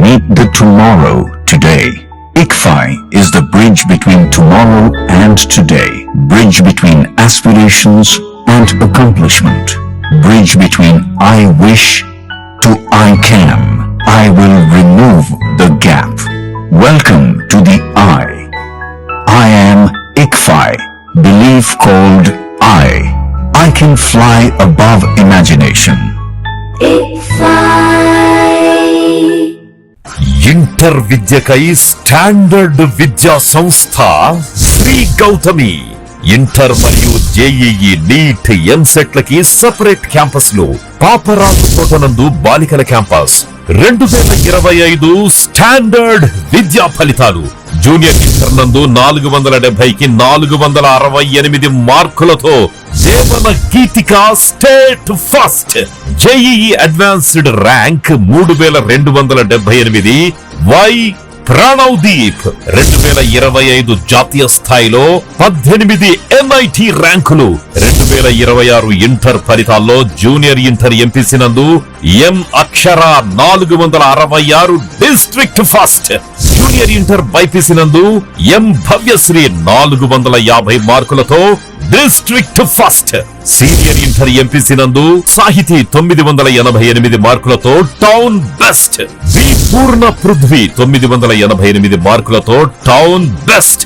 Meet the tomorrow today. ICFI is the bridge between tomorrow and today. Bridge between aspirations and accomplishment. Bridge between I wish to I can. I will remove the gap. Welcome to the I. I am ICFI. Belief called I can fly above imagination. Inter విద్యకై standard విద్యా సంస్థ Shri Gautami. Inter మరియు JEE, NEET, ఎంసెట్లకి separate క్యాంపస్లు. పాపరాజు తోటనందు బాలికల campus. 2025 standard విద్యా ఫలితాలు. జూనియర్ ఇంటర్ నందు 470కి 468 మార్కులతో Jeevana Geethika state first. JEE advanced rank 3278. Y Pranavdeep 2025 జాతీయ స్థాయిలో 18 ఎన్ఐటి ర్యాంకులు. 2026 ఇంటర్ ఫలితాల్లో జూనియర్ ఇంటర్ ఎంపీసీ నందు ఎం అక్షర 466 district first. Junior inter BiPC నందు ఎం భవ్యశ్రీ 450 మార్కులతో district first. Senior inter MPC నందు సాహితీ 988 మార్కులతో టౌన్ బెస్ట్. వి పూర్ణ పృథ్వీ 988 మార్కులతో town best.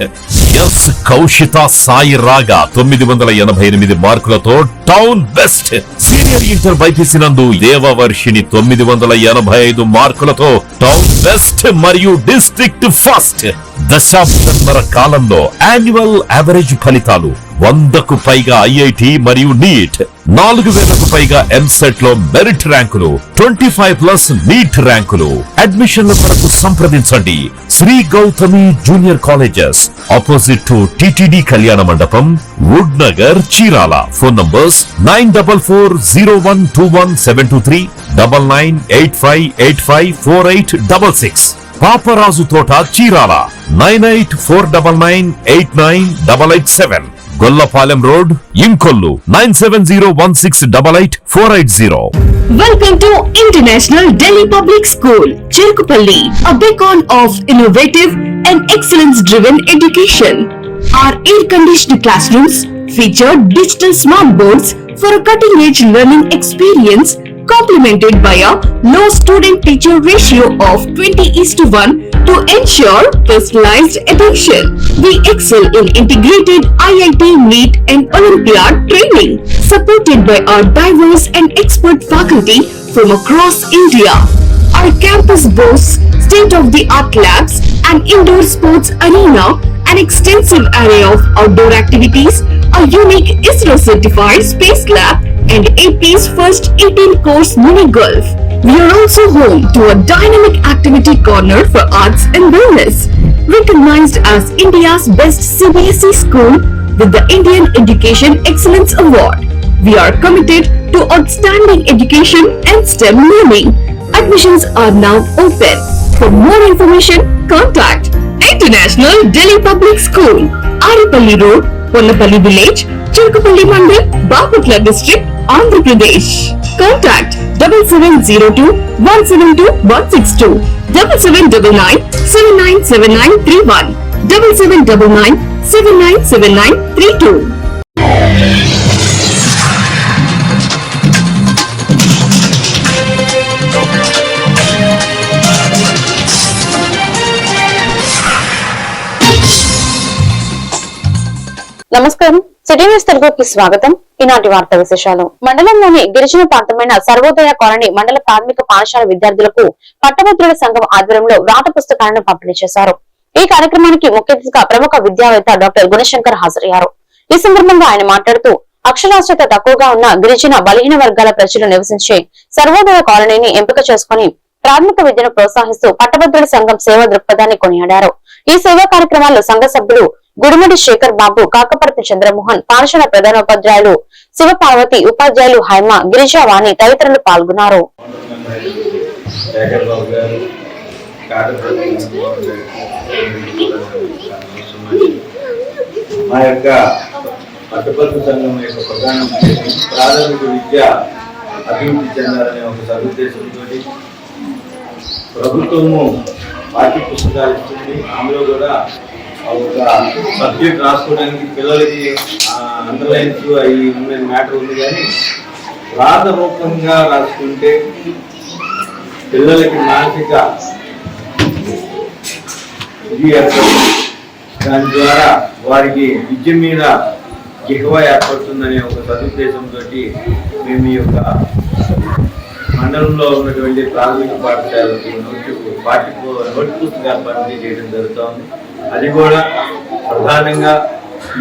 Yes Kaushitha Sai రాగా 988 మార్కులతో town best. Senior inter BiPC నందు దేవవర్షిని 985 మార్కులతో టౌన్ బెస్ట్ మరియు డిస్ట్రిక్ట్ ఫస్ట్. దశాబ్దన్నర కాలంలో యాన్యువల్ యావరేజ్ ఫలితాలు 100కు పైగా ఐఐటి మరియు నీట్, 4000కు పైగా ఎంసెట్ లో మెరిట్ ర్యాంకులు, 25+ నీట్ ర్యాంకులు. అడ్మిషన్ల కొరకు సంప్రదించండి Shri Gautami junior colleges, opposite to TTD Kalyana Mandapam, wood Nagar, Chirala. Phone numbers 9440121723, 9985854866. Paparaju Thota, Chirala 9849989887. Gollapalem road, Inkollu 9701688480. Welcome to International Delhi Public School, Cherukupalli, a beacon of innovative and excellence-driven education. Our air-conditioned classrooms feature digital smart boards for a cutting-edge learning experience, complemented by a low student-teacher ratio of 20:1 to ensure personalized attention. We excel in integrated IIT, NEET and Olympiad training, supported by our diverse and expert faculty from across India. Our campus boasts state-of-the-art labs, an indoor sports arena, an extensive array of outdoor activities, a unique ISRO-certified space lab, and AP's first 18-course mini golf. We are also home to a dynamic activity corner for arts and wellness, recognized as India's best CBSE school with the Indian Education Excellence Award. We are committed to outstanding education and STEM learning. Admissions are now open. For more information, contact International Delhi Public School, Aripalli Road, Ponnapalli Village, Cherukupalli Mandal, Baputla District, Andhra Pradesh. Contact 7702-172-162, 7799-797931, 7799-797932. నమస్కారం. City news తెలుగుకి స్వాగతం. ఈనాటి వార్తా విశేషాలు. మండలంలోని గిరిజన ప్రాంతమైన Sarvodaya colony మండల ప్రాథమిక పాఠశాల విద్యార్థులకు పట్టభద్రుల సంఘం ఆధ్వర్యంలో వ్రాత పుస్తకాలను పంపిణీ చేశారు. ఈ కార్యక్రమానికి ముఖ్య అతిథిగా ప్రముఖ విద్యావేత్త డాక్టర్ గుణశంకర్ హాజరయ్యారు. ఈ సందర్భంగా ఆయన మాట్లాడుతూ అక్షరాస్యత తక్కువగా ఉన్న గిరిజన బలహీన వర్గాల ప్రజలు నివసించే సర్వోదయ కాలనీని ఎంపిక చేసుకుని ప్రాథమిక విద్యను ప్రోత్సహిస్తూ పట్టభద్రుల సంఘం సేవా దృక్పథాన్ని కొనియాడారు. ఈ సేవా కార్యక్రమాల్లో సంఘ సభ్యులు గుడిమడి శేఖర్ బాబు, కాకపర్తి చంద్రమోహన్, పాఠశాల ప్రధానోపాధ్యాయులు శివపార్వతి, ఉపాధ్యాయులు హైమ, గిరిజావాణి తదితరులు పాల్గొన్నారు. మా యొక్క పట్టభద్రుల సంఘం యొక్క ప్రధాన ప్రాథమిక విద్య అభివృద్ధి చెందాలనే ఒక సదుద్దేశంతో ప్రభుత్వము పాఠ్య పుస్తకాలు ఇస్తుంది. అందులో కూడా ఒక సబ్జెక్ట్ రాసుకోవడానికి పిల్లలకి అండర్లైన్స్ అవి ఉన్న మ్యాటర్ ఉంది. కానీ రాత రూపంగా రాసుకుంటే పిల్లలకి మానసిక ఇది ఏర్పడుతుంది. దాని ద్వారా వారికి విద్య మీద ఎక్కువ ఏర్పడుతుందనే ఒక సదుద్దేశంతో మేము ఈ యొక్క మండలంలో ఉన్నటువంటి ప్రాథమిక పాఠశాలకు నోటి పుస్తకాలు పంపిణీ చేయడం జరుగుతుంది. అది కూడా ప్రధానంగా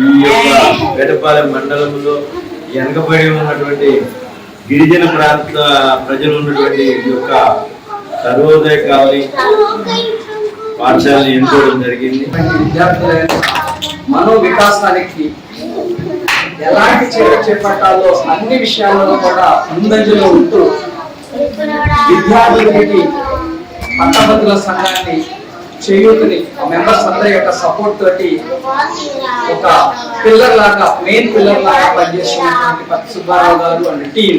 ఈ యొక్క వేటపాలెం మండలంలో వెనకబడి ఉన్నటువంటి గిరిజన ప్రాంత ప్రజలు ఉన్నటువంటి ఈ యొక్క సర్వోదయ కాలనీ పాఠశాలను ఎన్నుకోవడం జరిగింది. విద్యార్థుల మనో వికాసానికి ఎలాంటి చర్య చేపట్టాలో అన్ని విషయాల్లో కూడా ముందంజలో ఉంటూ విద్యార్థులకి పట్టభద్రుల సంఘాన్ని చేయూతని మెంబర్స్ అందరి యొక్క సపోర్ట్ తోటి ఒక పిల్లర్ లాగా మెయిన్ పిల్లర్ లాగా పనిచేస్తున్నటువంటి పత్తి సుబ్బారావు గారు అండ్ టీం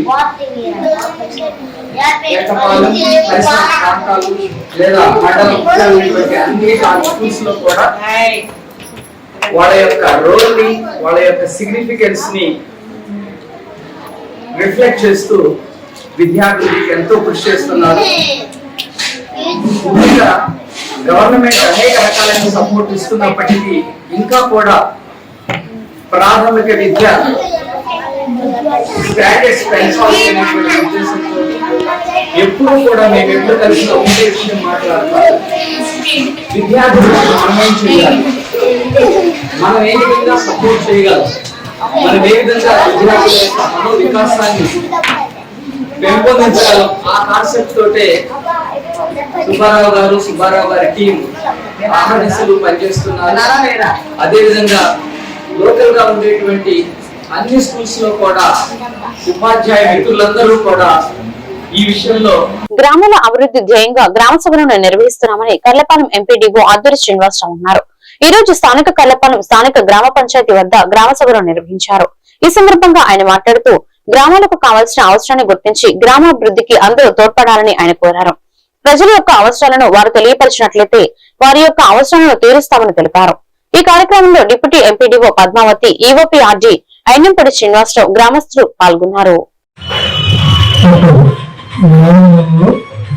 ఏకపాలెం పరిసర ప్రాంతాలు లేదా మండలం అన్ని స్కూల్స్ లో కూడా వాళ్ళ యొక్క రోల్ ని వాళ్ళ యొక్క సిగ్నిఫికెన్స్ ని రిఫ్లెక్ట్ చేస్తూ విద్యార్థులకి ఎంతో కృషి చేస్తున్నారు. గవర్నమెంట్ అనేక రకాలైన సపోర్ట్ ఇస్తున్నప్పటికీ ఇంకా కూడా ప్రాథమిక విద్య స్టాండర్డ్స్ పెంచాలనేటువంటి ఉద్దేశంతో ఎప్పుడు కూడా మేము ఎప్పుడు కలిసిన ఒకే విషయం మాట్లాడతాం. విద్యార్థులకు మనం ఏం చేయాలి, మనం ఏ విధంగా సపోర్ట్ చేయగలం, మనం ఏ విధంగా విద్యార్థుల యొక్క మనో వికాసాన్ని పెంపొందించగలం, ఆ కాన్సెప్ట్ తోటే సుబ్బారావు గారి టీం ఆహర్నిశలు పనిచేస్తున్నారు. అదే విధంగా లోకల్ గా ఉండేటువంటి అన్ని స్కూల్స్ లో కూడా ఉపాధ్యాయ మిత్రులందరూ కూడా ఈ విషయంలో గ్రామాల అభివృద్ధి ధ్యేయంగా గ్రామ సభలను నిర్వహిస్తున్నామని కర్లపాలెం ఎంపీడీఓ ఆద్దూరి శ్రీనివాసరావు అన్నారు. ఈ రోజు స్థానిక కర్లపాలెం స్థానిక గ్రామ పంచాయతీ వద్ద గ్రామ సభను నిర్వహించారు. ఈ సందర్భంగా ఆయన మాట్లాడుతూ గ్రామాలకు కావాల్సిన అవసరాన్ని గుర్తించి గ్రామాభివృద్ధికి అందరూ తోడ్పడాలని ఆయన కోరారు. ప్రజల యొక్క అవసరాలను వారు తెలియపరిచినట్లయితే వారి యొక్క అవసరాలను తీరుస్తామని తెలిపారు. ఈ కార్యక్రమంలో deputy MPDO Padmavathi, EOPRD Ainampadi Srinivasarao, గ్రామస్తులు పాల్గొన్నారు.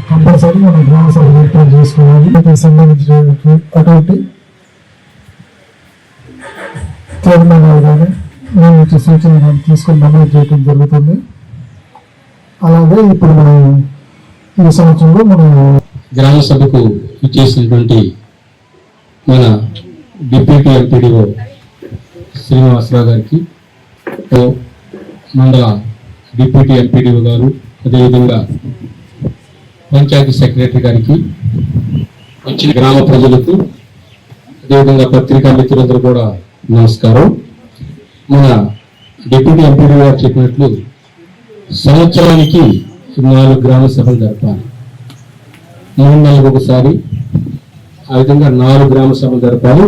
కంపల్సరీ మనం గ్రామ సభ ఏర్పాటు చేసుకోవాలి. సంబంధించినటువంటి చైర్మన్ కానీ మేము ఇచ్చే సూచనలు తీసుకొని నమోదు చేయడం జరుగుతుంది. అలాగే ఇప్పుడు మనం ఈ సంవత్సరంలో మనం గ్రామ సభకు ఇచ్చేసినటువంటి మన డిప్యూటీ ఎంపీడీఓ శ్రీనివాసరావు గారికి, మండల డిప్యూటీ ఎంపీడీఓ గారు, అదేవిధంగా పంచాయతీ సెక్రటరీ గారికి, వచ్చిన గ్రామ ప్రజలకు, అదేవిధంగా పత్రికా మిత్రులందరూ కూడా నమస్కారం. మన డిప్యూటీ ఎంపీడీఓ గారు చెప్పినట్లు సంవత్సరానికి 4 గ్రామ సభలు జరపాలి. 3 నెలలకు ఒకసారి ఆ విధంగా 4 గ్రామ సభలు జరపాలి.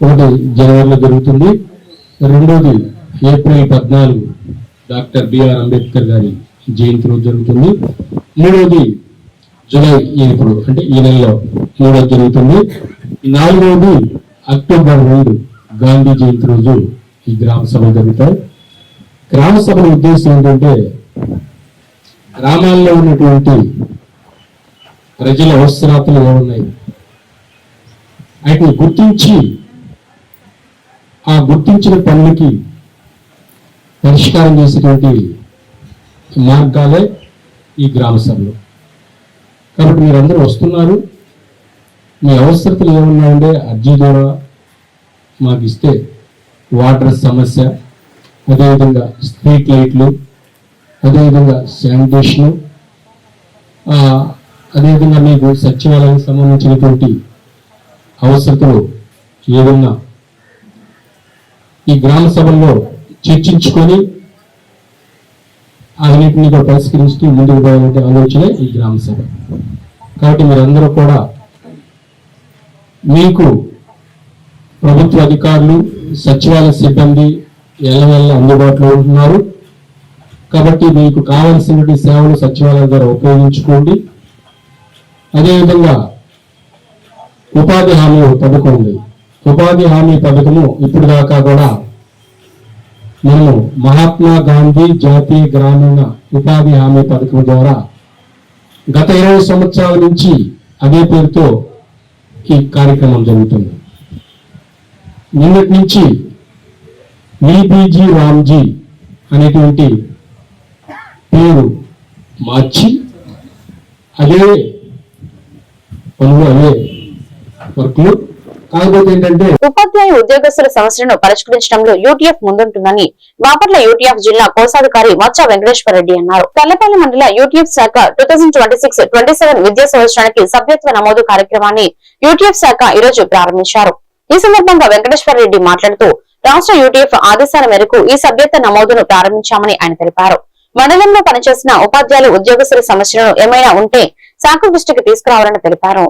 ఒకటి జనవరిలో జరుగుతుంది, రెండోది ఏప్రిల్ 14 డాక్టర్ బిఆర్ అంబేద్కర్ గారి జయంతి రోజు జరుగుతుంది, మూడోది జూలై ఇప్పుడు అంటే ఈ నెలలో 3వ జరుగుతుంది, 4వది అక్టోబర్ 2 గాంధీ జయంతి రోజు ఈ గ్రామ సభలు జరుగుతాయి. గ్రామ సభల ఉద్దేశం ఏంటంటే గ్రామాల్లో ఉన్నటువంటి ప్రజల అవసరాలు ఏమున్నాయి వాటిని గుర్తించి ఆ గుర్తించిన పనులకి పరిష్కారం చేసేటువంటి మార్గాలే ఈ గ్రామ సభలు. కాబట్టి మీరందరూ వస్తున్నారు, మీ అవసరతలు ఏమన్నాయంటే అర్జీ ద్వారా మాకు ఇస్తే వాటర్ సమస్య, అదేవిధంగా స్ట్రీట్ లైట్లు, అదేవిధంగా శానిటేషను, అదేవిధంగా మీకు సచివాలయానికి సంబంధించినటువంటి అవసరతలు ఏదన్నా ఈ గ్రామ సభల్లో చర్చించుకొని అన్నింటినీ కూడా పరిష్కరిస్తూ ముందుకు పోవాలంటే ఆలోచనే ఈ గ్రామ సభ. కాబట్టి మీరందరూ కూడా మీకు ప్రభుత్వ అధికారులు, సచివాలయ సిబ్బంది ఎల్లవెల్ల అందుబాటులో ఉంటున్నారు. కాబట్టి మీకు కావలసినటువంటి సేవలు సచివాలయం ద్వారా ఉపయోగించుకోండి. అదేవిధంగా ఉపాధి హామీ పథకం ఉంది. ఉపాధి హామీ పథకము ఇప్పుడు దాకా కూడా మనము మహాత్మా గాంధీ జాతీయ గ్రామీణ ఉపాధి హామీ పథకం ద్వారా గత 20 సంవత్సరాల నుంచి అదే పేరుతో ఈ కార్యక్రమం జరుగుతుంది. నిన్నటి నుంచి విబిజీ రామ్జీ అనేటువంటి పేరు మార్చి అదే పనులు అదే వర్క్లు. కాకపోతే ఏంటంటే ఉపాధ్యాయ ఉద్యోగస్తుల సమస్యలను పరిష్కరించడంలో యూటీఎఫ్ ముందుంటుందని బాపట్ల యూటీఎఫ్ జిల్లా కోశాధికారి మచ్చ వెంకటేశ్వర రెడ్డి అన్నారు. కల్లపల్లి మండల యూటీఎఫ్ శాఖ 2026-27 విద్యా సంవత్సరానికి సభ్యత్వ నమోదు కార్యక్రమాన్ని యూటీఎఫ్ శాఖ ఈరోజు ప్రారంభించారు. ఈ సందర్భంగా వెంకటేశ్వర రెడ్డి మాట్లాడుతూ రాష్ట్ర యూటీఎఫ్ ఆదేశాల మేరకు ఈ సభ్యత్వ నమోదును ప్రారంభించామని ఆయన తెలిపారు. మండలంలో పనిచేసిన ఉపాధ్యాయులు ఉద్యోగస్తుల సమస్యలను ఏమైనా ఉంటే శాఖ దృష్టికి తీసుకురావాలని తెలిపారు.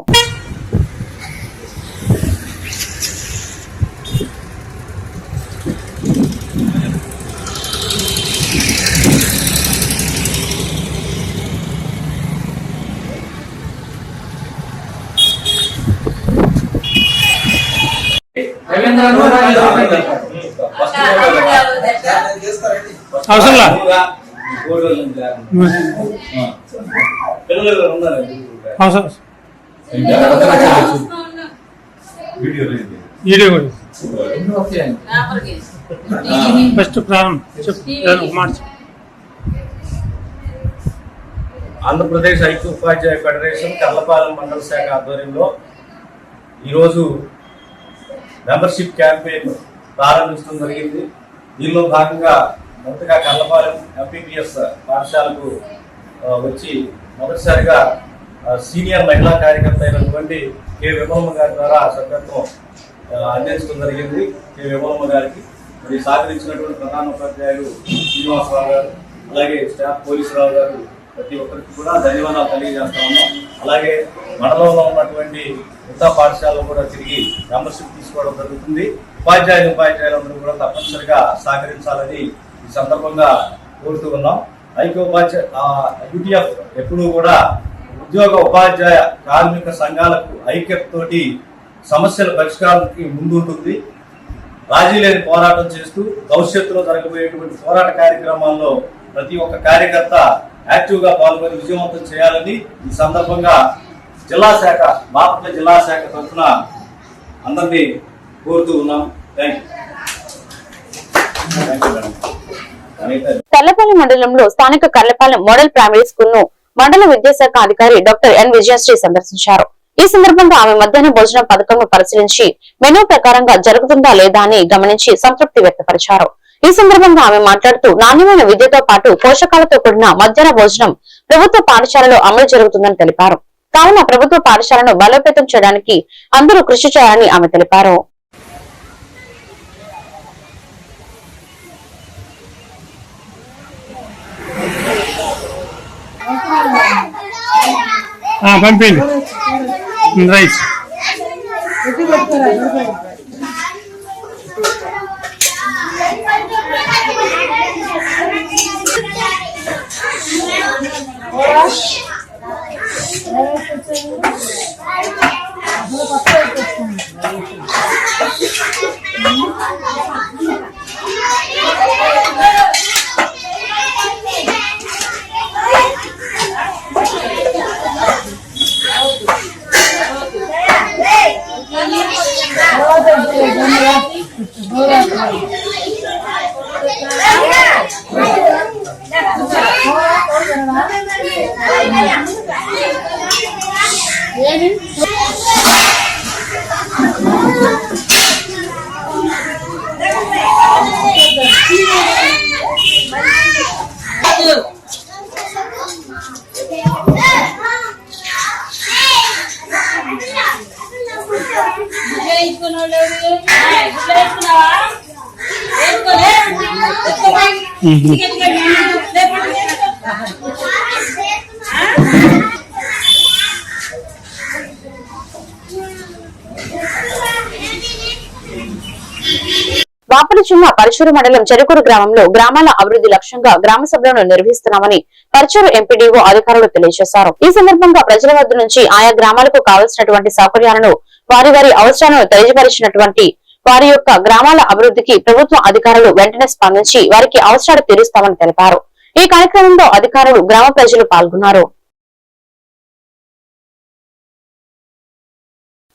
ఆంధ్రప్రదేశ్ ఐక్య ఉపాధ్యాయ ఫెడరేషన్ కర్లపాలెం మండల శాఖ ఆధ్వర్యంలో ఈరోజు మెంబర్షిప్ క్యాంపెయిన్ ప్రారంభించడం జరిగింది. దీనిలో భాగంగా మొదటగా కర్లపాలెం ఎంపీపీఎస్ పాఠశాలకు వచ్చి మొదటిసారిగా సీనియర్ మహిళా కార్యకర్త అయినటువంటి కె విమలమ్మ గారి ద్వారా సభ్యత్వం అందించడం జరిగింది. కె విమలమ్మ గారికి మరి సహకరించినటువంటి ప్రధాన ఉపాధ్యాయులు శ్రీనివాసరావు గారు, అలాగే స్టాఫ్ పోలీసురావు గారు, ప్రతి ఒక్కరికి కూడా ధన్యవాదాలు తెలియజేస్తా ఉన్నాం. అలాగే మండలంలో ఉన్నటువంటి మిగతా పాఠశాలలో కూడా తిరిగి మెంబర్షిప్ తీసుకోవడం జరుగుతుంది. ఉపాధ్యాయులందరూ కూడా తప్పనిసరిగా సహకరించాలని ఈ సందర్భంగా కోరుతూ ఉన్నాం. యూటీఎఫ్ ఎప్పుడూ కూడా ఉద్యోగ ఉపాధ్యాయ కార్మిక సంఘాలకు ఐక్యతతోటి సమస్యల పరిష్కారానికి ముందుంటుంది. రాజీ లేని పోరాటం చేస్తూ భవిష్యత్తులో జరగబోయేటువంటి పోరాట కార్యక్రమాల్లో ప్రతి ఒక్క కార్యకర్త యాక్టివ్ గా పాల్గొని విజయవంతం చేయాలని ఈ సందర్భంగా జిల్లా శాఖ బాపట్ల జిల్లా శాఖ తరఫున అందరినీ కోరుతూ ఉన్నాం. కర్లపాలెం మండలంలో స్థానిక కర్లపాలెం మోడల్ ప్రైమరీ స్కూల్ ను మండల విద్యాశాఖ అధికారి డాక్టర్ ఎన్ విజయశ్రీ సందర్శించారు. ఈ సందర్భంగా ఆమె మధ్యాహ్న భోజన పథకంను పరిశీలించి మెనూ ప్రకారంగా జరుగుతుందా లేదా అని గమనించి సంతృప్తి వ్యక్తపరిచారు. ఈ సందర్భంగా ఆమె మాట్లాడుతూ నాణ్యమైన విద్యతో పాటు పోషకాలతో కూడిన మధ్యాహ్న భోజనం ప్రభుత్వ పాఠశాలలో అమలు జరుగుతుందని తెలిపారు. కావున ప్రభుత్వ పాఠశాలను బలోపేతం చేయడానికి అందరూ కృషి చేయాలని ఆమె తెలిపారు. రైట్ బాపట్ల జిల్లా పరచూరు మండలం చెరుకూరు గ్రామంలో గ్రామాల అభివృద్ధి లక్ష్యంగా గ్రామ సభలను నిర్వహిస్తున్నామని పరచూరు ఎంపీడీఓ అధికారులు తెలియజేశారు. ఈ సందర్భంగా ప్రజల వద్ద నుంచి ఆయా గ్రామాలకు కావలసినటువంటి సౌకర్యాలను వారి అవసరాలను తెలియజేసినటువంటి వారి యొక్క గ్రామాల అభివృద్ధికి ప్రభుత్వ అధికారులు వెంటనే స్పందించి వారికి అవసరాలు తీరుస్తామని తెలిపారు. ఈ కార్యక్రమంలో అధికారులు గ్రామ ప్రజలు పాల్గొన్నారు.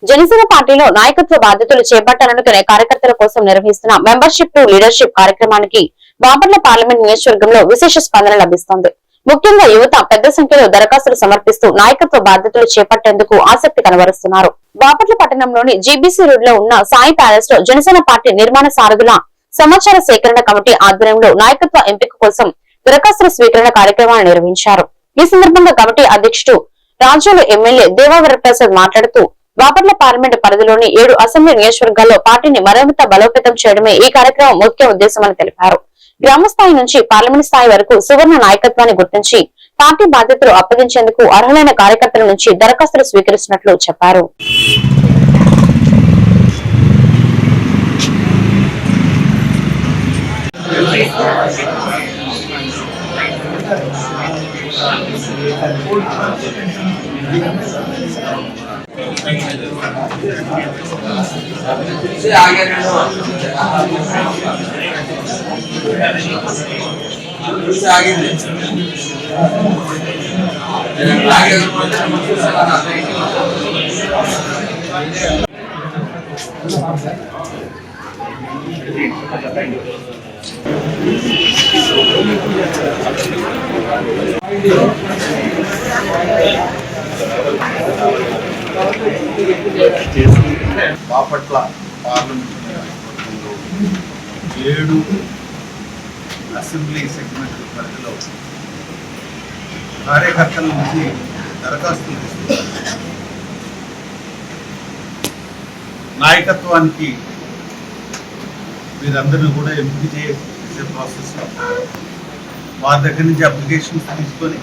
జనసేన పార్టీలో నాయకత్వ బాధ్యతలు చేపట్టాలనుకునే కార్యకర్తల కోసం నిర్వహిస్తున్న మెంబర్షిప్ టు లీడర్షిప్ కార్యక్రమానికి బాపట్ల పార్లమెంట్ నియోజకవర్గంలో విశేష స్పందన లభిస్తోంది. ముఖ్యంగా యువత పెద్ద సంఖ్యలో దరఖాస్తులు సమర్పిస్తూ నాయకత్వ బాధ్యతలు చేపట్టేందుకు ఆసక్తి కనబరుస్తున్నారు. బాపట్ల పట్టణంలోని జీబీసీ రోడ్ లో ఉన్న సాయి ప్యాలెస్ లో జనసేన పార్టీ నిర్మాణ సారథుల సమాచార సేకరణ కమిటీ ఆధ్వర్యంలో నాయకత్వ ఎంపిక కోసం దరఖాస్తుల స్వీకరణ కార్యక్రమాన్ని నిర్వహించారు. ఈ సందర్భంగా కమిటీ అధ్యక్షుడు రాజోలు ఎమ్మెల్యే దేవావరప్రసాద్ మాట్లాడుతూ బాపట్ల పార్లమెంట్ పరిధిలోని 7 అసెంబ్లీ నియోజకవర్గాల్లో పార్టీని మరింత బలోపేతం చేయడమే ఈ కార్యక్రమం ముఖ్య ఉద్దేశమని తెలిపారు. గ్రామ స్థాయి నుంచి పార్లమెంట్ స్థాయి వరకు సువర్ణ నాయకత్వాన్ని గుర్తించి పార్టీ బాధ్యతలు అప్పగించేందుకు అర్హులైన కార్యకర్తల నుంచి దరఖాస్తులు స్వీకరిస్తున్నట్లు చెప్పారు. బాపట్ల పార్లమెంట్ నియోజకవర్గంలో 7 అసెంబ్లీ సెగ్మెంట్ల పరిధిలో కార్యకర్తల నుంచి దరఖాస్తులు తీసుకుంటారు. నాయకత్వానికి వీరందరినీ కూడా ఎంపిక చేసే ప్రాసెస్లో వారి దగ్గర నుంచి అప్లికేషన్స్ తీసుకొని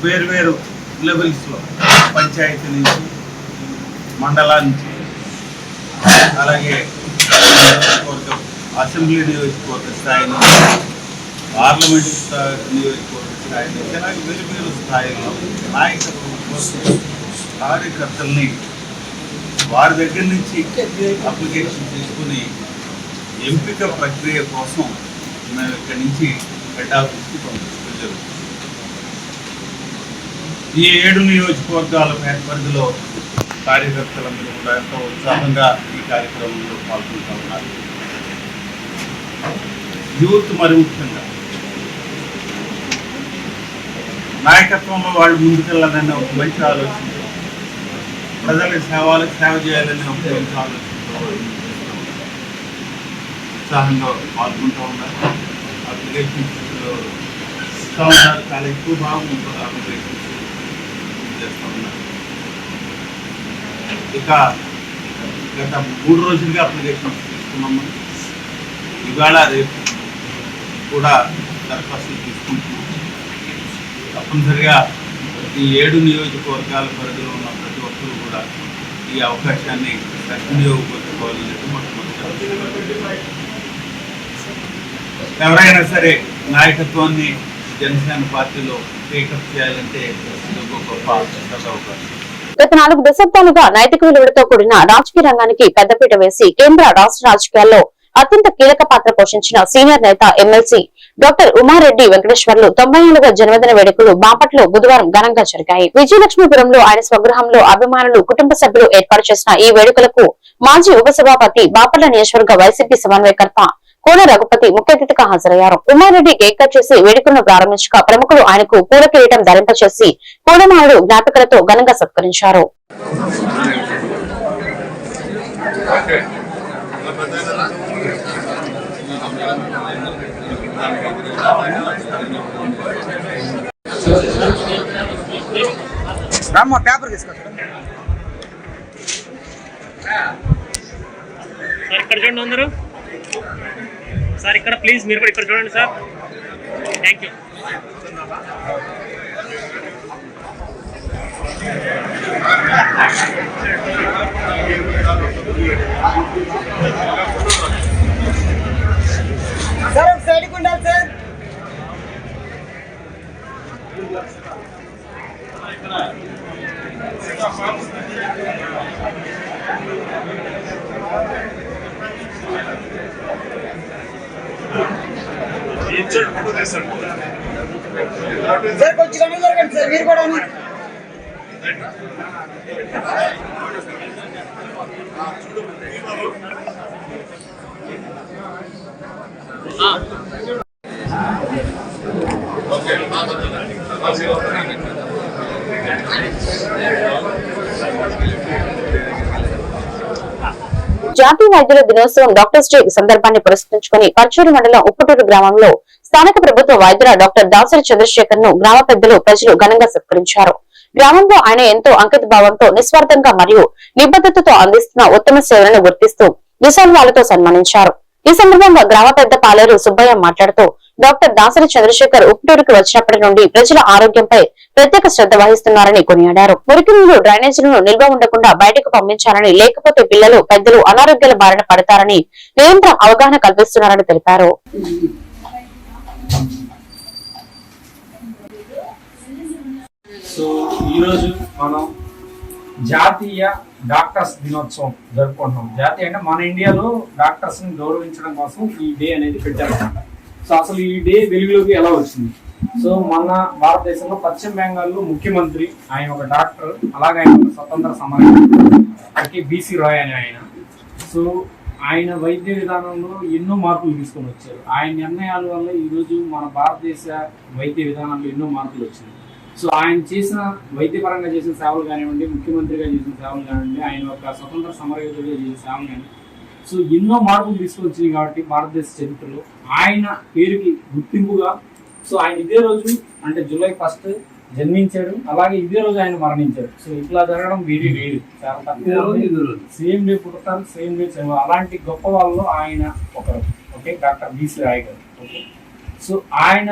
వేరు లెవెల్స్లో పంచాయతీ నుంచి మండలా నుంచి అలాగే నియోజకవర్గం అసెంబ్లీ నియోజకవర్గ స్థాయి నుంచి పార్లమెంట్ నియోజకవర్గ స్థాయి నుంచి అలాగే వేరు స్థాయిలో నాయకత్వం కోసం కార్యకర్తల్ని వారి దగ్గర నుంచి అప్లికేషన్ తీసుకుని ఎంపిక ప్రక్రియ కోసం మేము ఇక్కడి నుంచి హెడ్ ఆఫీస్కి పంపించడం జరుగుతుంది. ఈ 7 నియోజకవర్గాల పరిధిలో కార్యకర్తలందరూ కూడా ఎంతో ఉత్సాహంగా ఈ కార్యక్రమంలో పాల్గొంటూ ఉన్నారు. యూత్ మరి ముఖ్యంగా నాయకత్వంలో వాళ్ళు ముందుకెళ్ళాలనే ఒక మంచి ఆలోచన, ప్రజలకు సేవ చేయాలనే ఒక మంచి ఆలోచనతో ఉత్సాహంగా పాల్గొంటూ ఉన్నారు. అప్లికేషన్స్ ఇస్తూ ఉన్నారు. చాలా ఎక్కువ భాగం అప్లికేషన్స్ చేస్తూ ఉన్నారు. ఇక గత 3 రోజులుగా అప్లికేషన్స్ తీసుకున్నాము. ఇవాళ రేపు కూడా దరఖాస్తులు తీసుకుంటున్నాం. తప్పనిసరిగా ఈ 7 నియోజకవర్గాల పరిధిలో ఉన్న ప్రతి ఒక్కరూ కూడా ఈ అవకాశాన్ని సద్వినియోగపరచుకోవాలనేది మొట్టమొదటి. ఎవరైనా సరే నాయకత్వాన్ని జనసేన పార్టీలో టేకప్ చేయాలంటే ఒక గొప్ప అవకాశం. గత 4 దశాబ్దాలుగా నైతిక విలువలతో కూడిన రాజకీయ రంగానికి పెద్దపీట వేసి కేంద్ర రాష్ట్ర రాజకీయాల్లో అత్యంత కీలక పాత్ర పోషించిన సీనియర్ నేత ఎమ్మెల్సీ డాక్టర్ ఉమారెడ్డి వెంకటేశ్వర్లు 94వ జన్మదిన వేడుకలు బాపట్లో బుధవారం ఘనంగా జరిగాయి. విజయలక్ష్మీపురంలో ఆయన స్వగృహంలో అభిమానులు, కుటుంబ సభ్యులు ఏర్పాటు చేసిన ఈ వేడుకలకు మాజీ ఉపసభాపతి, బాపట్ల నియోజకవర్గ వైసీపీ సమన్వయకర్త కోన రఘుపతి ముఖ్య అతిథిగా హాజరయ్యారు. ఉమారెడ్డి కేక్ కట్ చేసి వేడుకలను ప్రారంభించగా ప్రముఖులు ఆయనకు పూల కిరీటం ధరింపచేసి పూలమాలలు, జ్ఞాపికలతో ఘనంగా సత్కరించారు. పేపర్ తీసుకొస్తా సార్, ఇక్కడ చూడండి అందరూ. సార్ ఇక్కడ ప్లీజ్ మీరు కూడా ఇక్కడ చూడండి సార్. Thank you. జాతీయ వైద్యుల దినోత్సవం డాక్టర్స్ డే సందర్భాన్ని పురస్కరించుకుని పర్చూరు మండలం ఉప్పుటూరు గ్రామంలో స్థానిక ప్రభుత్వ వైద్యుల డాక్టర్ దాసరి చంద్రశేఖర్ ను గ్రామ పెద్దలు ప్రజలు ఘనంగా సత్కరించారు. గ్రామంలో ఆయన ఎంతో అంకిత భావంతో నిస్వార్థంగా మరియు నిబద్ధతతో అందిస్తున్న ఉత్తమ సేవలను గుర్తిస్తూ విశాల్వాలతో సన్మానించారు. ఈ సందర్భంగా గ్రామ పెద్ద పాలేరు సుబ్బయ్య మాట్లాడుతూ డాక్టర్ దాసరి చంద్రశేఖర్ ఉప్పుటూరుకు వచ్చినప్పటి నుండి ప్రజల ఆరోగ్యంపై ప్రత్యేక శ్రద్ధ వహిస్తున్నారని కొనియాడారు. మురికి నీరు డ్రైనేజీలను నిల్వ ఉండకుండా బయటకు పంపించాలని, లేకపోతే పిల్లలు పెద్దలు అనారోగ్యాల బారిన పడతారని నిరంతరం అవగాహన కల్పిస్తున్నారని తెలిపారు. సో ఈరోజు మనం జాతీయ డాక్టర్స్ దినోత్సవం జరుపుకుంటున్నాం. జాతీయ అంటే మన ఇండియాలో డాక్టర్స్ ని గౌరవించడం కోసం ఈ డే అనేది పెట్టారన్నమాట. సో అసలు ఈ డే వెలుగులోకి ఎలా వచ్చింది? సో మన భారతదేశంలో పశ్చిమ బెంగాల్లో ముఖ్యమంత్రి ఆయన ఒక డాక్టర్, అలాగే ఆయన ఒక స్వతంత్ర సమరయోధుడు బీసీ రాయ్ అని ఆయన. సో ఆయన వైద్య విధానంలో ఎన్నో మార్పులు తీసుకొని వచ్చారు. ఆయన నిర్ణయాల వల్ల ఈరోజు మన భారతదేశ వైద్య విధానంలో ఎన్నో మార్పులు వచ్చినాయి. సో ఆయన చేసిన వైద్యపరంగా చేసిన సేవలు కానివ్వండి, ముఖ్యమంత్రిగా చేసిన సేవలు కానివ్వండి, ఆయన ఒక స్వతంత్ర సమరయోధుడిగా చేసిన సేవలు కానివ్వండి, సో ఎన్నో మార్పులు తీసుకొచ్చినాయి. కాబట్టి భారతదేశ చరిత్రలో ఆయన పేరుకి గుర్తింపుగా సో ఆయన ఇదే రోజు అంటే జూలై 1 జన్మించాడు, అలాగే ఇదే రోజు ఆయన మరణించాడు. సో ఇట్లా జరగడం వెరీ రేరు, చాలా తక్కువ. సేమ్ డే పుడతారు, సేమ్ డే అలాంటి గొప్ప వాళ్ళలో ఆయన ఒకరు. ఓకే, డాక్టర్ బీసీ రాయ్ గారు. ఓకే, సో ఆయన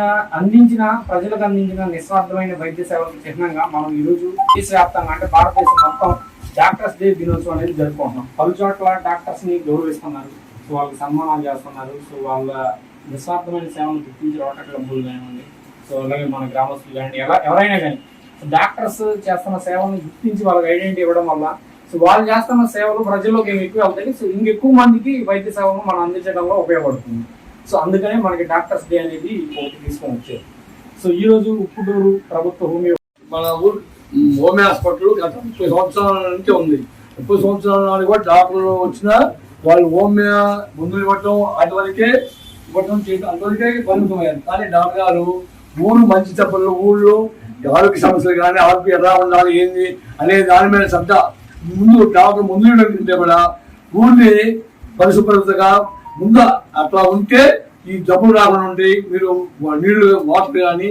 ప్రజలకు అందించిన నిస్వార్థమైన వైద్య సేవలకు చిహ్నంగా మనం ఈరోజు దేశవ్యాప్తంగా అంటే భారతదేశం మొత్తం డాక్టర్స్ డే దినోత్సవం అనేది జరుపుకుంటున్నాం. పలు చోట్ల డాక్టర్స్ ని గౌరవిస్తున్నారు, సో వాళ్ళకి సన్మానాలు చేస్తున్నారు. సో వాళ్ళ నిస్వార్థమైన సేవలను గుర్తించి రోటరీ క్లబ్బులు కానివ్వండి, సో అలాగే మన గ్రామస్తులు కానివ్వండి, ఎవరైనా కానీ డాక్టర్స్ చేస్తున్న సేవలను గుర్తించి వాళ్ళకి ఐడెంటిటీ ఇవ్వడం వల్ల సో వాళ్ళు చేస్తున్న సేవలు ప్రజల్లోకి ఎక్కువ వెళ్తాయి. సో ఇంకెక్కువ మందికి వైద్య సేవలను మనం అందించడంలో ఉపయోగపడుతుంది. సో అందుకనే మనకి డాక్టర్స్ డే అనేది ఒకటి తీసుకొని వచ్చారు. సో ఈ రోజు ఉప్పుటూరు ప్రభుత్వ మన ఊరు హోమియో హాస్పిటల్ గత 30 సంవత్సరాల నుంచి ఉంది. 30 సంవత్సరాల నాడు కూడా డాక్టర్లు వచ్చినా వాళ్ళు హోమియో మందులు ఇవ్వటం అంతవరకే చేయడం అంతవరకే పరిమితమయ్యారు. కానీ డాక్టర్ గారు ఊరు మంచి చెప్పలు, ఊళ్ళో ఆరోగ్య సమస్యలు కానీ ఆరోగ్యం ఎలా ఉండాలి ఏంది అనే దాని మీద శ్రద్ధ ముందు డాక్టర్ ముందు ఉంటే కూడా ఊరిని పరిశుభ్రతగా ముందు అట్లా ఉంటే ఈ జబ్బులు రాకుండా ఉంటే మీరు నీళ్లు వాటర్ కానీ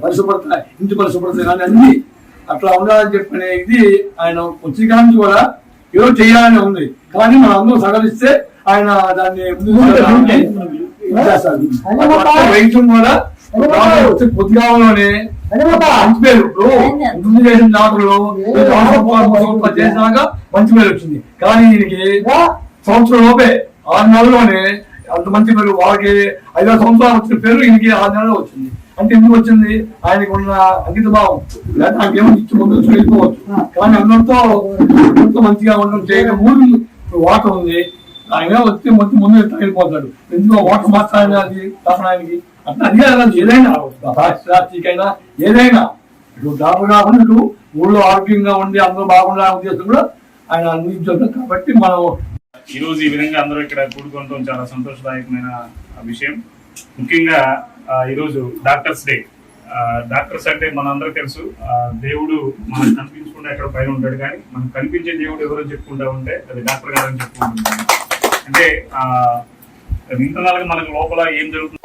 పరిశుభ్రత, ఇంటి పరిశుభ్రత కానీ అన్ని అట్లా ఉండాలని చెప్పనే ఇది ఆయన వచ్చిన కానీ కూడా ఏదో చేయాలని ఉంది. కానీ మనం అందరూ సహకరిస్తే ఆయన దాన్ని వైద్యం కూడా పొద్దుగాలోనే మంచి పేరు ముందు చేసిన డాక్టర్లు చేసినాక మంచి పేరు వచ్చింది. కానీ దీనికి సంవత్సరం లోపే 6 నెలల్లోనే అంత మంచి పేరు, వాళ్ళకి 5 సంవత్సరాలు వచ్చిన పేరు ఈయనకి 6 నెలల్లో వచ్చింది. అంటే ఎందుకు వచ్చింది? ఆయనకు ఉన్న అంకిత భావం. లేదా నాకేమో ఇచ్చి ముందు వెళ్ళిపోవచ్చు, కానీ అందరితో మంచిగా ఉండడం చేయడం. ఊరి వాటర్ ఉంది, ఆయన వచ్చి మొత్తం ముందు వెళ్ళిపోతాడు. ఎందుకో వాటర్ మాస్టర్ అది ఆయనకి అట్లా అదే ఏదైనా రాష్ట్రీకైనా ఏదైనా ఇటు డాక్టర్ కాకుండా ఇటు ఊళ్ళో ఆరోగ్యంగా ఉండి అందరూ బాగుండాలనే ఉద్దేశం కూడా ఆయన అందించారు. కాబట్టి మనం ఈ రోజు ఈ విధంగా అందరూ ఇక్కడ కూడుకోవడం చాలా సంతోషదాయకమైన విషయం. ముఖ్యంగా ఈరోజు డాక్టర్స్ డే. డాక్టర్స్ అంటే మనందరూ తెలుసు, దేవుడు మనకు కనిపించకుండా ఎక్కడ పైన ఉంటాడు, కానీ మనకు కనిపించే దేవుడు ఎవరో చెప్పుకుంటా ఉంటే అది డాక్టర్ గారు అని చెప్పుకుంటుంటాం. అంటే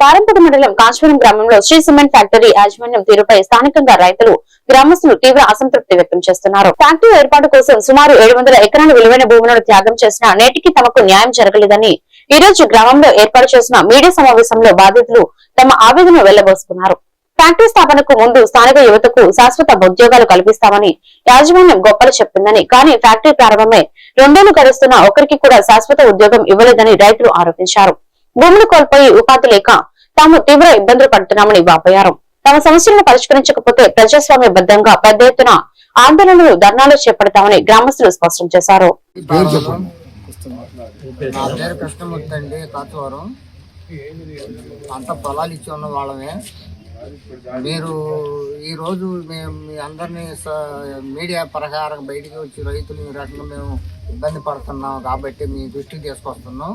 పారంపట మండలం కాశ్వరం గ్రామంలో శ్రీ సిమెంట్ ఫ్యాక్టరీ యాజమాన్యం తీరుపై స్థానికంగా రైతులు, గ్రామస్తులు తీవ్ర అసంతృప్తి వ్యక్తం చేస్తున్నారు. ఫ్యాక్టరీ ఏర్పాటు కోసం సుమారు 700 ఎకరాల విలువైన భూములను త్యాగం చేసినా నేటికి తమకు న్యాయం జరగలేదని ఈ రోజు గ్రామంలో ఏర్పాటు చేసిన మీడియా సమావేశంలో బాధితులు తమ ఆవేదన వెళ్లబోసుకున్నారు. ఫ్యాక్టరీ స్థాపనకు ముందు స్థానిక యువతకు శాశ్వత ఉద్యోగాలు కల్పిస్తామని యాజమాన్యం గొప్పలు చెప్పిందని, కానీ ఫ్యాక్టరీ ప్రారంభమై 2 ఏళ్లు గడుస్తున్నా ఒకరికి కూడా శాశ్వత ఉద్యోగం ఇవ్వలేదని రైతులు ఆరోపించారు. భూములు కోల్పోయి ఉపాధి లేక తాము తీవ్ర ఇబ్బందులు పడుతున్నామని వాపోయారు. తమ సమస్యలను పరిష్కరించకపోతే ప్రజాస్వామ్యబద్ధంగా పెద్ద ఎత్తున ఆందోళనలు ధర్నాలు చేపడతామని గ్రామస్తులు స్పష్టం చేశారు. నా పేరు కృష్ణమూర్తి అండి, కాచవరం. అంత పొలాలు ఇచ్చి ఉన్న వాళ్ళమే. మీరు ఈరోజు మేము మీ అందరినీ మీడియా ప్రకారం బయటికి వచ్చి రైతులు ఈ రకంగా మేము ఇబ్బంది పడుతున్నాం కాబట్టి మీ దృష్టికి తీసుకొస్తున్నాం.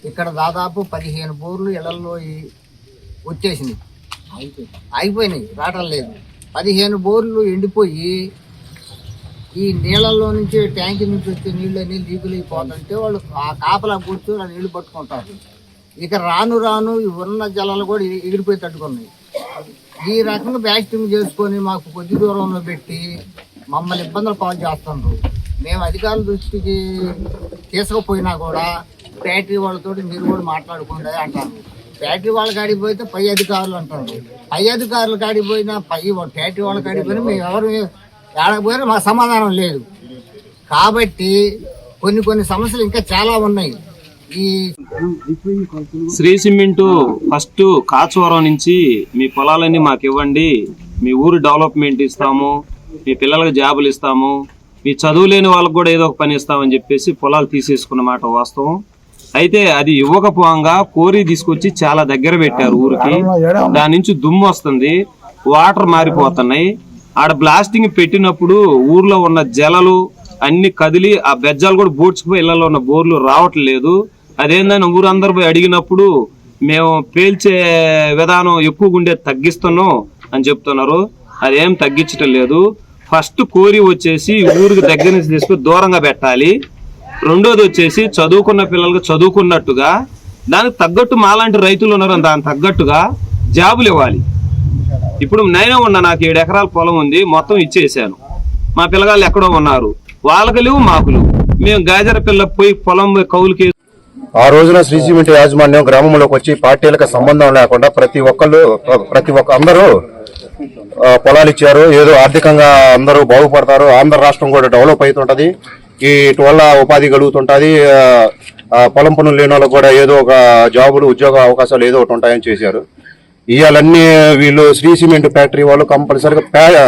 ఇక్కడ దాదాపు 15 బోర్లు ఇళ్లలో వచ్చేసినాయి, అయిపోయినాయి, రావటం లేదు. 15 బోర్లు ఎండిపోయి ఈ నీళ్ళల్లో నుంచి ట్యాంక్ నుంచి వచ్చే నీళ్ళని లీకులు అయిపోతుంటే వాళ్ళు ఆ కాపలా కూర్చొని ఆ నీళ్లు పట్టుకుంటారు. ఇక రాను రాను ఉన్న జలాలు కూడా ఎగిరిపోయి తట్టుకున్నాయి. ఈ రకంగా బ్యాస్టింగ్ చేసుకొని మాకు కొద్ది దూరంలో పెట్టి మమ్మల్ని ఇబ్బందులు పాలు చేస్తున్నారు. మేము అధికారుల దృష్టికి తీసుకుపోయినా కూడా ఫ్యాక్టరీ వాళ్ళతో మీరు కూడా మాట్లాడకుండా అంటారు. ఫ్యాక్టరీ వాళ్ళ కాడికి పోతే పై అధికారులు అంటారు. పై అధికారులు కాడికి పోయినా ఫ్యాక్టరీ వాళ్ళ కాడికి పోయినా మేము ఎవరు ఏడకపోయినా మాకు సమాధానం లేదు. కాబట్టి కొన్ని సమస్యలు ఇంకా చాలా ఉన్నాయి. ఈ శ్రీ సిమెంటు ఫస్ట్ కాచవరం నుంచి మీ పొలాలన్నీ మాకు ఇవ్వండి, మీ ఊరు డెవలప్మెంట్ ఇస్తాము, మీ పిల్లలకు జాబులు ఇస్తాము, మీ చదువు లేని వాళ్ళకు కూడా ఏదో ఒక పని ఇస్తామని చెప్పేసి పొలాలు తీసేసుకున్న మాట వాస్తవం. అయితే అది ఇవ్వకపోగా కోరి తీసుకొచ్చి చాలా దగ్గర పెట్టారు ఊరికి. దాని నుంచి దుమ్ము వస్తుంది, వాటర్ మారిపోతున్నాయి. ఆడ బ్లాస్టింగ్ పెట్టినప్పుడు ఊర్లో ఉన్న జలాలు అన్ని కదిలి ఆ బెజ్జాలు కూడా బూడ్చుకుపోయి ఇళ్లలో ఉన్న బోర్లు రావట్లేదు. అదేందని ఊరందరూ పోయి అడిగినప్పుడు మేము పేల్చే విధానం ఎక్కువగా ఉండే తగ్గిస్తున్నాం అని చెప్తున్నారు. అదేం తగ్గించటం లేదు. ఫస్ట్ కోరి వచ్చేసి ఊరికి దగ్గర నుంచి తీసుకుని దూరంగా పెట్టాలి. రెండోది వచ్చేసి చదువుకున్న పిల్లలకు చదువుకున్నట్టుగా దానికి తగ్గట్టు మాలాంటి రైతులు ఉన్నారు, దానికి తగ్గట్టుగా జాబులు ఇవ్వాలి. ఇప్పుడు నేనే ఉన్నా, నాకు 7 ఎకరాల పొలం ఉంది, మొత్తం ఇచ్చేసాను. మా పిల్లగాళ్ళు ఎక్కడో ఉన్నారు, వాళ్ళకి లేవు మాకు లేవు. మేము గాజర పిల్ల పోయి పొలం కౌలుకి ఆ రోజున శ్రీ సిమెంట్ యాజమాన్యం గ్రామంలోకి వచ్చి పార్టీలకు సంబంధం లేకుండా ప్రతి ఒక్క అందరూ పొలాలు ఇచ్చారు. ఏదో ఆర్థికంగా అందరూ బాగుపడతారు, ఆంధ్ర రాష్ట్రం కూడా డెవలప్ అవుతుంటది, వీటి వల్ల ఉపాధి కలుగుతుంటది, పొలం పనులు లేని వాళ్ళకు కూడా ఏదో ఒక జాబులు ఉద్యోగ అవకాశాలు ఏదో ఒకటి ఉంటాయని చేశారు. ఇవాళన్నీ వీళ్ళు శ్రీ సిమెంట్ ఫ్యాక్టరీ వాళ్ళు కంపల్సరీగా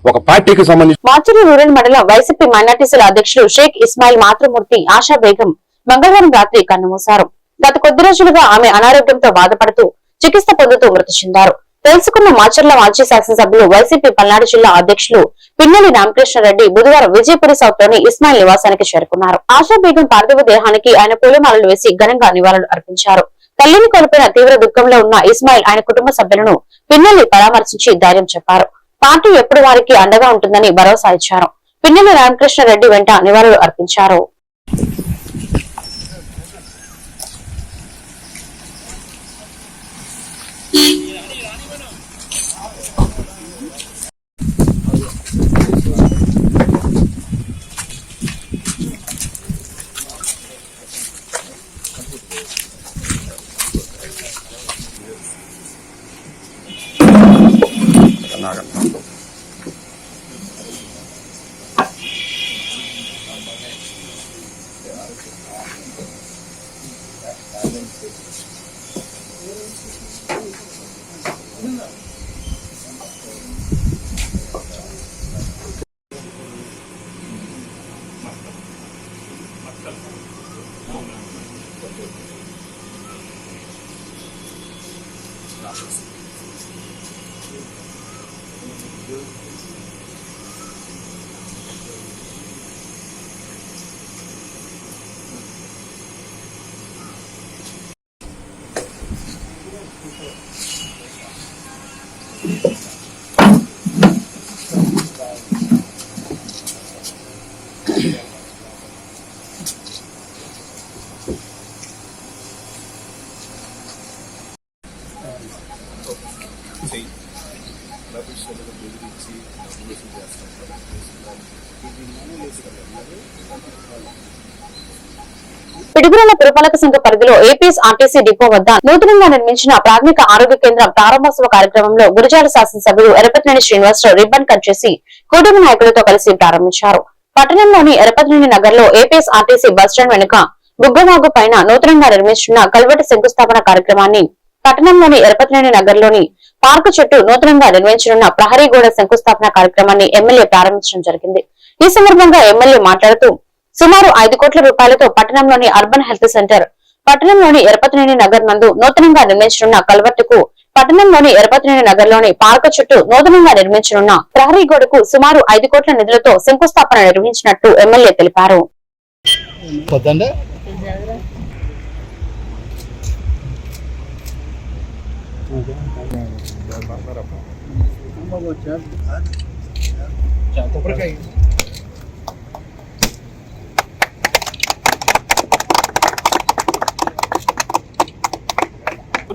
ఒక పార్టీకి సంబంధించి మాచూరు రూరల్ మండలం వైసీపీ మైనార్టీల అధ్యక్షులు షేక్ ఇస్మాయిల్ మాతృమూర్తి ఆశా బేగం మంగళవారం రాత్రి కన్నుమూశారు. గత కొద్ది రోజులుగా ఆమె అనారోగ్యంతో బాధపడుతూ చికిత్స పొందుతూ మృతి చెందారు. తెలుసుకున్న మాచర్ల మాజీ శాసనసభ్యులు వైసీపీ పల్నాడు జిల్లా అధ్యక్షులు పిన్నెల్లి రామకృష్ణారెడ్డి బుధవారం విజయపురి సౌత్ లోని ఇస్మాయిల్ నివాసానికి చేరుకున్నారు. ఆశా బేగం పార్థివ దేహానికి ఆయన పూలమాలలు వేసి ఘనంగా నివాళులు అర్పించారు. తల్లిని కోల్పోయిన తీవ్ర దుఃఖంలో ఉన్న ఇస్మాయిల్ ఆయన కుటుంబ సభ్యులను పిన్నెల్లి పరామర్శించి ధైర్యం చెప్పారు. పార్టీ ఎప్పుడు వారికి అండగా ఉంటుందని భరోసా ఇచ్చారు. పిన్నెల్లి రామకృష్ణారెడ్డి వెంట నివాళులు అర్పించారు. పిడుగురాల పురపాలక సంఘ పరిధిలో ఏపీఎస్ ఆర్టీసీ డిపో వద్ద నూతనంగా నిర్మించిన ప్రాథమిక ఆరోగ్య కేంద్రం ప్రారంభోత్సవ కార్యక్రమంలో గురజాల శాసనసభ్యులు ఎరపతినేని శ్రీనివాసరావు రిబ్బన్ కట్ చేసి కూటమి నాయకులతో కలిసి ప్రారంభించారు. పట్టణంలోని ఎరపతినేని నగర్ లో ఏపీఎస్ ఆర్టీసీ బస్టాండ్ వెనుక బుగ్గవాగు పైన నూతనంగా నిర్మించిన కల్వటి శంకుస్థాపన కార్యక్రమాన్ని పట్టణంలోని ఎరపతినేని నగర్ లోని పార్కు చుట్టూ నూతనంగా నిర్మించనున్న ప్రహరీ గోడ శంకుస్థాపన కార్యక్రమాన్ని ఎమ్మెల్యే ప్రారంభించడం జరిగింది. ఈ సందర్భంగా ఎమ్మెల్యే మాట్లాడుతూ సుమారు 5 కోట్ల రూపాయలతో పట్టణంలోని అర్బన్ హెల్త్ సెంటర్, పట్టణంలోని ఎరపతినేని నగర్ నందు నూతనంగా నిర్మించనున్న కల్వర్టుకు, పట్టణంలోని ఎరపతినేని నగర్ లోని పార్కు చుట్టూ నూతనంగా నిర్మించనున్న ప్రహరీ గోడకు సుమారు 5 కోట్ల నిధులతో శంకుస్థాపన నిర్వహించినట్టు ఎమ్మెల్యే తెలిపారు.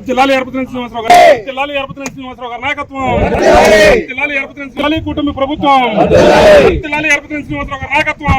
జిల్లాలో ఎరపతినేని శ్రీనివాసరావు గారు, జిల్లాలో ఎరపతినేని శ్రీనివాసరావు గారి నాయకత్వం, జిల్లాలో ఎరపతినేని జిల్లా కూటమి ప్రభుత్వం, జిల్లాలో ఎరపతినేని శ్రీనివాసరావు గారి నాయకత్వం.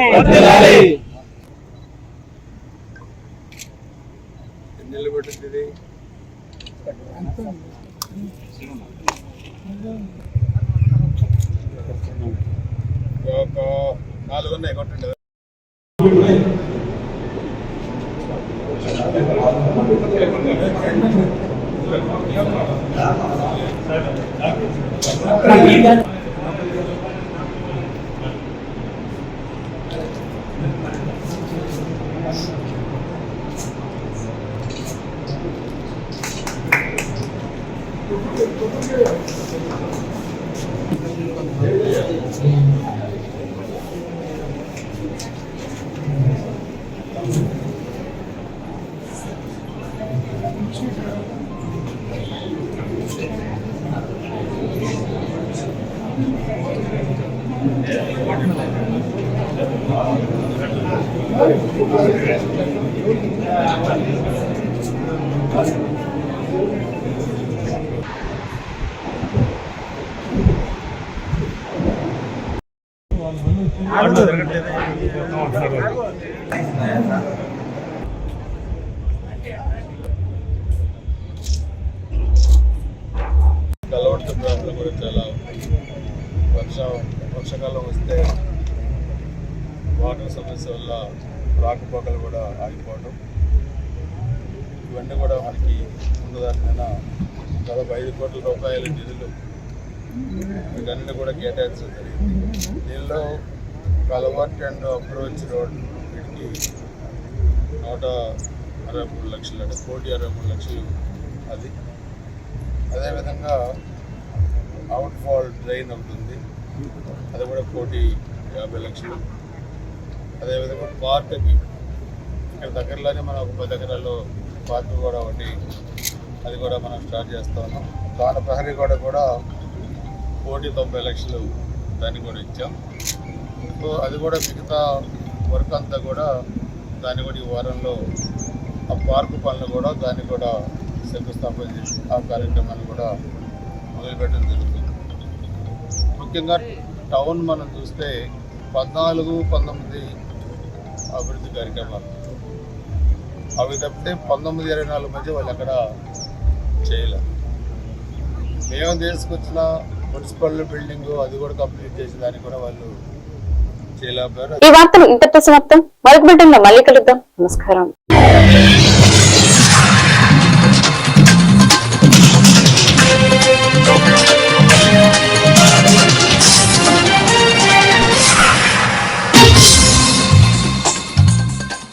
కలవట్టు ప్రాబ్లం కూడా చాలా వర్షాకాలం వస్తే వాటర్ సమస్య వల్ల రాకపోకలు కూడా ఆగిపోవడం, ఇవన్నీ కూడా మనకి ఉన్నదానికైనా దాదాపు 5 కోట్ల రూపాయల నిధులు వీటన్నిటి కూడా కేటాయించడం జరిగింది. దీనిలో కలవర్ట్ అండ్ అప్రోచ్ రోడ్ వీటికి 163 లక్షలు, అంటే 1,63 లక్షలు అది. అదేవిధంగా అవుట్ ఫాల్ డ్రైన్ అవుతుంది, అది కూడా 1,50 లక్షలు. అదేవిధంగా పార్క్కి ఇక్కడ దగ్గరలోనే మనం ఒక 10 ఎకరాల్లో పార్క్ కూడా ఒకటి, అది కూడా మనం స్టార్ట్ చేస్తా ఉన్నాం. దాని ప్రహరీ కూడా 1,90 లక్షలు దాన్ని కూడా ఇచ్చాం. సో అది కూడా మిగతా వర్క్ అంతా కూడా దాన్ని కూడా ఈ వారంలో ఆ పార్కు పనులు కూడా దాన్ని కూడా శంకుస్థాపన చేసి ఆ కార్యక్రమాన్ని కూడా మొదలుపెట్టడం జరుగుతుంది. ముఖ్యంగా టౌన్ మనం చూస్తే 14, 19 అభివృద్ధి కార్యక్రమాలు, అవి తప్పితే 19, 24 మధ్య వాళ్ళు ఎక్కడ చేయలేదు. మేము తీసుకొచ్చిన మున్సిపల్ బిల్డింగ్ అది కూడా కంప్లీట్ చేసి దాన్ని కూడా వాళ్ళు చేయలేకపోయారు. ఈ వార్తలు ఇంతటితో సమాప్తం. మరొక బిల్డింగ్ లో మళ్ళీ కలుద్దాం. నమస్కారం.